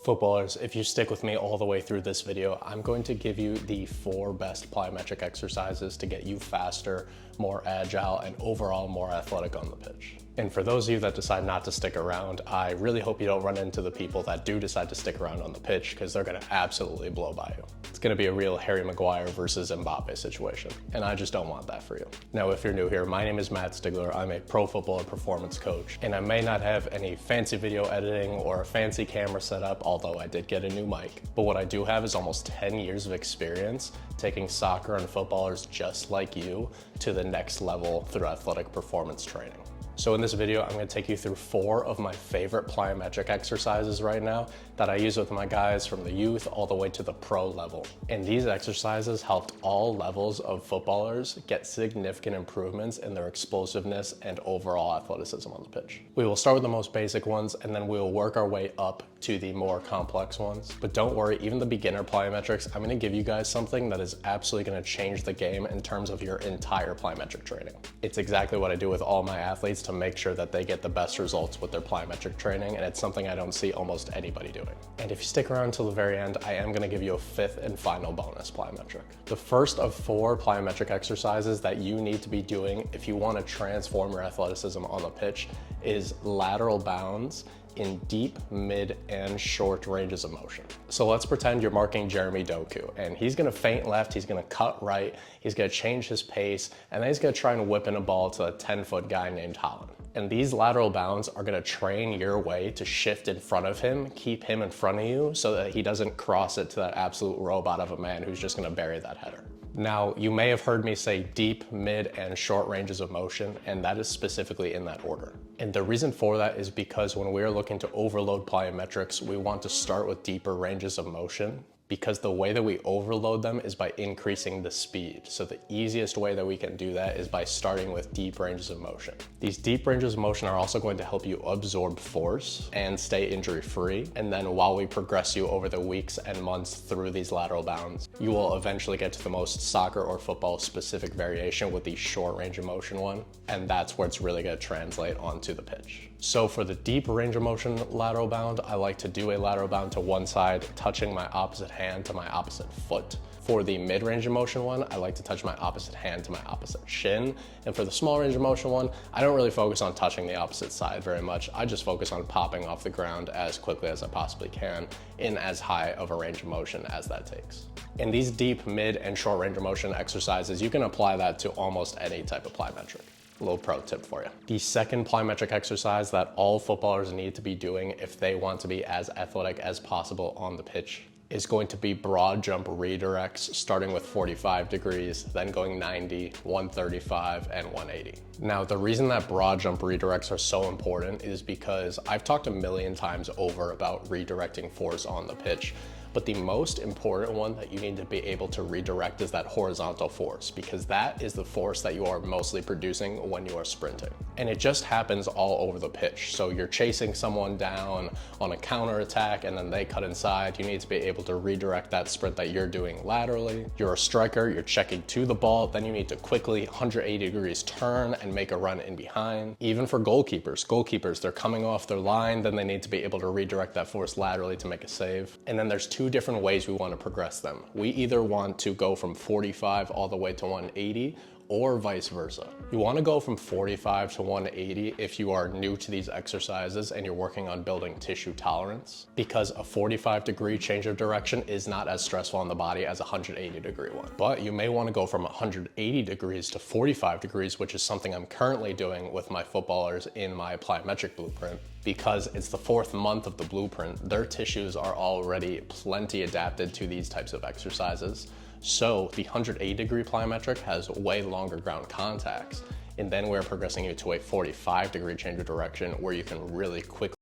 Footballers, if you stick with me all the way through this video, I'm going to give you the 4 best plyometric exercises to get you faster, more agile, and overall more athletic on the pitch. And for those of you that decide not to stick around, I really hope you don't run into the people that do decide to stick around on the pitch, because they're going to absolutely blow by you. It's going to be a real Harry Maguire versus Mbappe situation, and I just don't want that for you. Now, if you're new here, my name is Matt Stigler. I'm a pro football and performance coach, and I may not have any fancy video editing or a fancy camera setup, although I did get a new mic. But what I do have is almost 10 years of experience taking soccer and footballers just like you to the next level through athletic performance training. So in this video, I'm going to take you through 4 of my favorite plyometric exercises right now that I use with my guys from the youth all the way to the pro level. And these exercises helped all levels of footballers get significant improvements in their explosiveness and overall athleticism on the pitch. We will start with the most basic ones, and then we will work our way up to the more complex ones. But don't worry, even the beginner plyometrics, I'm going to give you guys something that is absolutely going to change the game in terms of your entire plyometric training. It's exactly what I do with all my athletes to make sure that they get the best results with their plyometric training, and it's something I don't see almost anybody doing. And if you stick around until the very end, I am going to give you a 5th and final bonus plyometric. The first of 4 plyometric exercises that you need to be doing if you want to transform your athleticism on the pitch is lateral bounds in deep, mid, and short ranges of motion. So let's pretend you're marking Jeremy Doku, and he's gonna feint left, he's gonna cut right, he's gonna change his pace, and then he's gonna try and whip in a ball to a 10-foot guy named Holland. And these lateral bounds are gonna train your way to shift in front of him, keep him in front of you so that he doesn't cross it to that absolute robot of a man who's just gonna bury that header. Now, you may have heard me say deep, mid, and short ranges of motion, and that is specifically in that order. And the reason for that is because when we're looking to overload plyometrics, we want to start with deeper ranges of motion, because the way that we overload them is by increasing the speed. So the easiest way that we can do that is by starting with deep ranges of motion. These deep ranges of motion are also going to help you absorb force and stay injury-free. And then while we progress you over the weeks and months through these lateral bounds, you will eventually get to the most soccer or football specific variation with the short range of motion one. And that's where it's really gonna translate onto the pitch. So for the deep range of motion lateral bound, I like to do a lateral bound to one side, touching my opposite hand to my opposite foot. For the mid range of motion one, I like to touch my opposite hand to my opposite shin. And for the small range of motion one, I don't really focus on touching the opposite side very much. I just focus on popping off the ground as quickly as I possibly can in as high of a range of motion as that takes. In these deep, mid, and short range of motion exercises, you can apply that to almost any type of plyometric. A little pro tip for you. The second plyometric exercise that all footballers need to be doing if they want to be as athletic as possible on the pitch is going to be broad jump redirects, starting with 45 degrees, then going 90, 135, and 180. Now, the reason that broad jump redirects are so important is because I've talked a million times over about redirecting force on the pitch. But the most important one that you need to be able to redirect is that horizontal force, because that is the force that you are mostly producing when you are sprinting. And it just happens all over the pitch. So you're chasing someone down on a counter attack and then they cut inside. You need to be able to redirect that sprint that you're doing laterally. You're a striker, you're checking to the ball, then you need to quickly 180 degrees turn and make a run in behind. Even for goalkeepers, they're coming off their line, then they need to be able to redirect that force laterally to make a save. And then there's 2 different ways we want to progress them. We either want to go from 45 all the way to 180, or vice versa. You want to go from 45 to 180 if you are new to these exercises and you're working on building tissue tolerance, because a 45-degree change of direction is not as stressful on the body as a 180-degree one. But you may want to go from 180 degrees to 45 degrees, which is something I'm currently doing with my footballers in my plyometric blueprint. Because it's the 4th month of the blueprint, their tissues are already plenty adapted to these types of exercises. So the 180-degree plyometric has way longer ground contacts. And then we're progressing you to a 45-degree change of direction where you can really quickly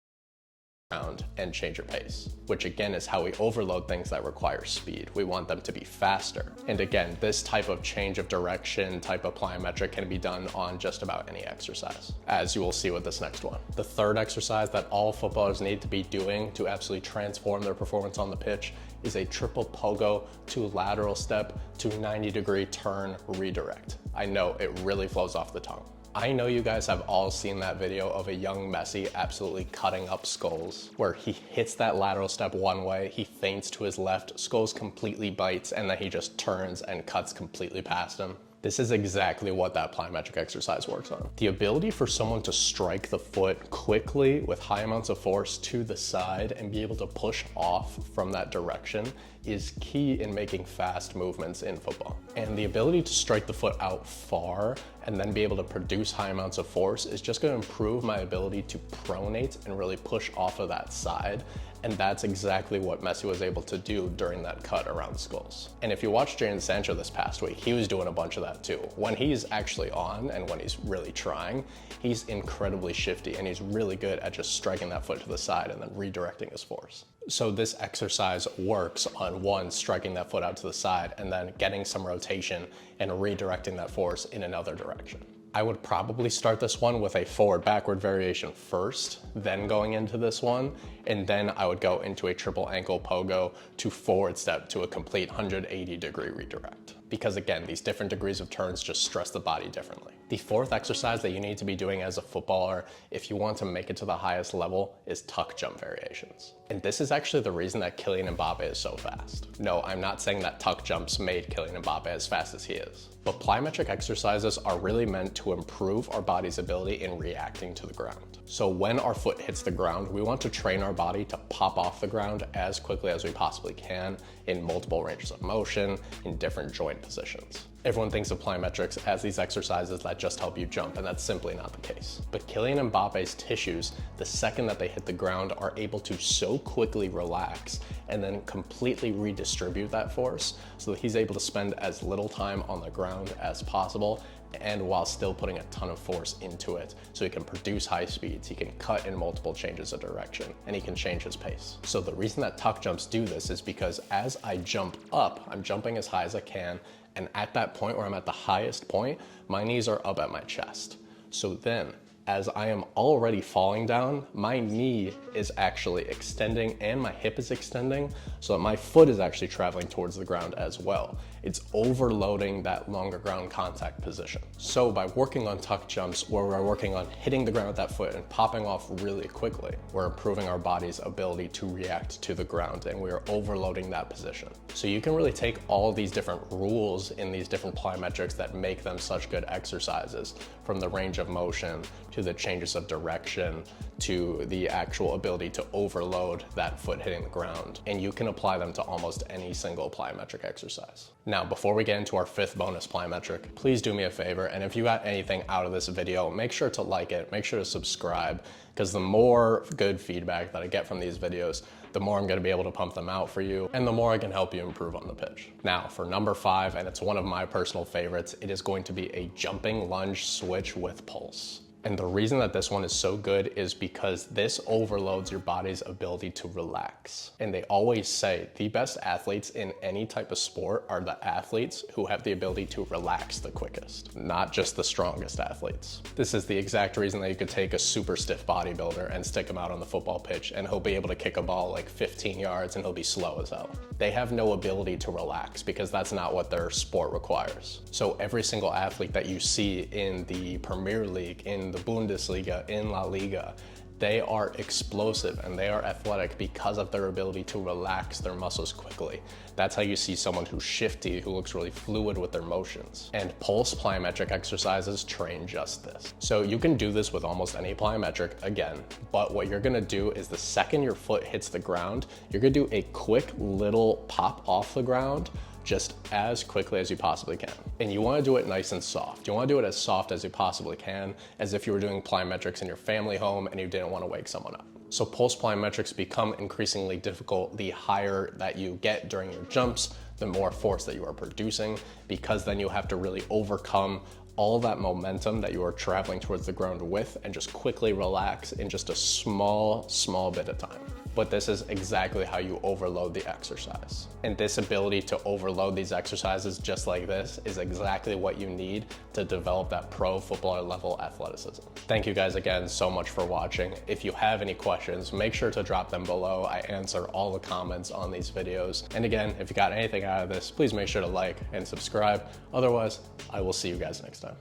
around and change your pace, which again is how we overload things that require speed. We want them to be faster. And again, this type of change of direction type of plyometric can be done on just about any exercise, as you will see with this next one. The third exercise that all footballers need to be doing to absolutely transform their performance on the pitch is a triple pogo to lateral step to 90-degree turn redirect. I know it really flows off the tongue. I know you guys have all seen that video of a young Messi absolutely cutting up Scholes, where he hits that lateral step one way, he feints to his left, Scholes completely bites, and then he just turns and cuts completely past him. This is exactly what that plyometric exercise works on. The ability for someone to strike the foot quickly with high amounts of force to the side and be able to push off from that direction is key in making fast movements in football. And the ability to strike the foot out far and then be able to produce high amounts of force is just going to improve my ability to pronate and really push off of that side. And that's exactly what Messi was able to do during that cut around Scholes. And if you watch Jadon Sancho this past week, he was doing a bunch of that too. When he's actually on and when he's really trying, he's incredibly shifty and he's really good at just striking that foot to the side and then redirecting his force. So this exercise works on one, striking that foot out to the side and then getting some rotation and redirecting that force in another direction. I would probably start this one with a forward-backward variation first, then going into this one, and then I would go into a triple ankle pogo to forward step to a complete 180-degree redirect. Because again, these different degrees of turns just stress the body differently. The fourth exercise that you need to be doing as a footballer if you want to make it to the highest level is tuck jump variations. And this is actually the reason that Kylian Mbappe is so fast. No, I'm not saying that tuck jumps made Kylian Mbappe as fast as he is. But plyometric exercises are really meant to improve our body's ability in reacting to the ground. So when our foot hits the ground, we want to train our body to pop off the ground as quickly as we possibly can in multiple ranges of motion, in different joint positions. Everyone thinks of plyometrics as these exercises that just help you jump, and that's simply not the case. But Kylian Mbappe's tissues, the second that they hit the ground, are able to so quickly relax and then completely redistribute that force so that he's able to spend as little time on the ground as possible, and while still putting a ton of force into it. So he can produce high speeds, he can cut in multiple changes of direction, and he can change his pace. So the reason that tuck jumps do this is because as I jump up, I'm jumping as high as I can, and at that point where I'm at the highest point, my knees are up at my chest. So then, as I am already falling down, my knee is actually extending and my hip is extending so that my foot is actually traveling towards the ground as well. It's overloading that longer ground contact position. So by working on tuck jumps, where we're working on hitting the ground with that foot and popping off really quickly, we're improving our body's ability to react to the ground, and we are overloading that position. So you can really take all these different rules in these different plyometrics that make them such good exercises, from the range of motion to the changes of direction to the actual ability to overload that foot hitting the ground, and you can apply them to almost any single plyometric exercise. Now, before we get into our fifth bonus plyometric, please do me a favor, and if you got anything out of this video, make sure to like it, make sure to subscribe, because the more good feedback that I get from these videos, the more I'm gonna be able to pump them out for you, and the more I can help you improve on the pitch. Now, for number 5, and it's one of my personal favorites, it is going to be a jumping lunge switch with pulse. And the reason that this one is so good is because this overloads your body's ability to relax. And they always say the best athletes in any type of sport are the athletes who have the ability to relax the quickest, not just the strongest athletes. This is the exact reason that you could take a super stiff bodybuilder and stick him out on the football pitch and he'll be able to kick a ball like 15 yards and he'll be slow as hell. They have no ability to relax because that's not what their sport requires. So every single athlete that you see in the Premier League, in the Bundesliga, in La Liga, they are explosive and they are athletic because of their ability to relax their muscles quickly. That's how you see someone who's shifty, who looks really fluid with their motions. And pulse plyometric exercises train just this. So you can do this with almost any plyometric again, but what you're gonna do is the second your foot hits the ground, you're gonna do a quick little pop off the ground just as quickly as you possibly can. And you wanna do it nice and soft. You wanna do it as soft as you possibly can, as if you were doing plyometrics in your family home and you didn't wanna wake someone up. So pulse plyometrics become increasingly difficult the higher that you get during your jumps, the more force that you are producing, because then you have to really overcome all that momentum that you are traveling towards the ground with and just quickly relax in just a small bit of time. But this is exactly how you overload the exercise. And this ability to overload these exercises just like this is exactly what you need to develop that pro footballer level athleticism. Thank you guys again so much for watching. If you have any questions, make sure to drop them below. I answer all the comments on these videos. And again, if you got anything out of this, please make sure to like and subscribe. Otherwise, I will see you guys next time.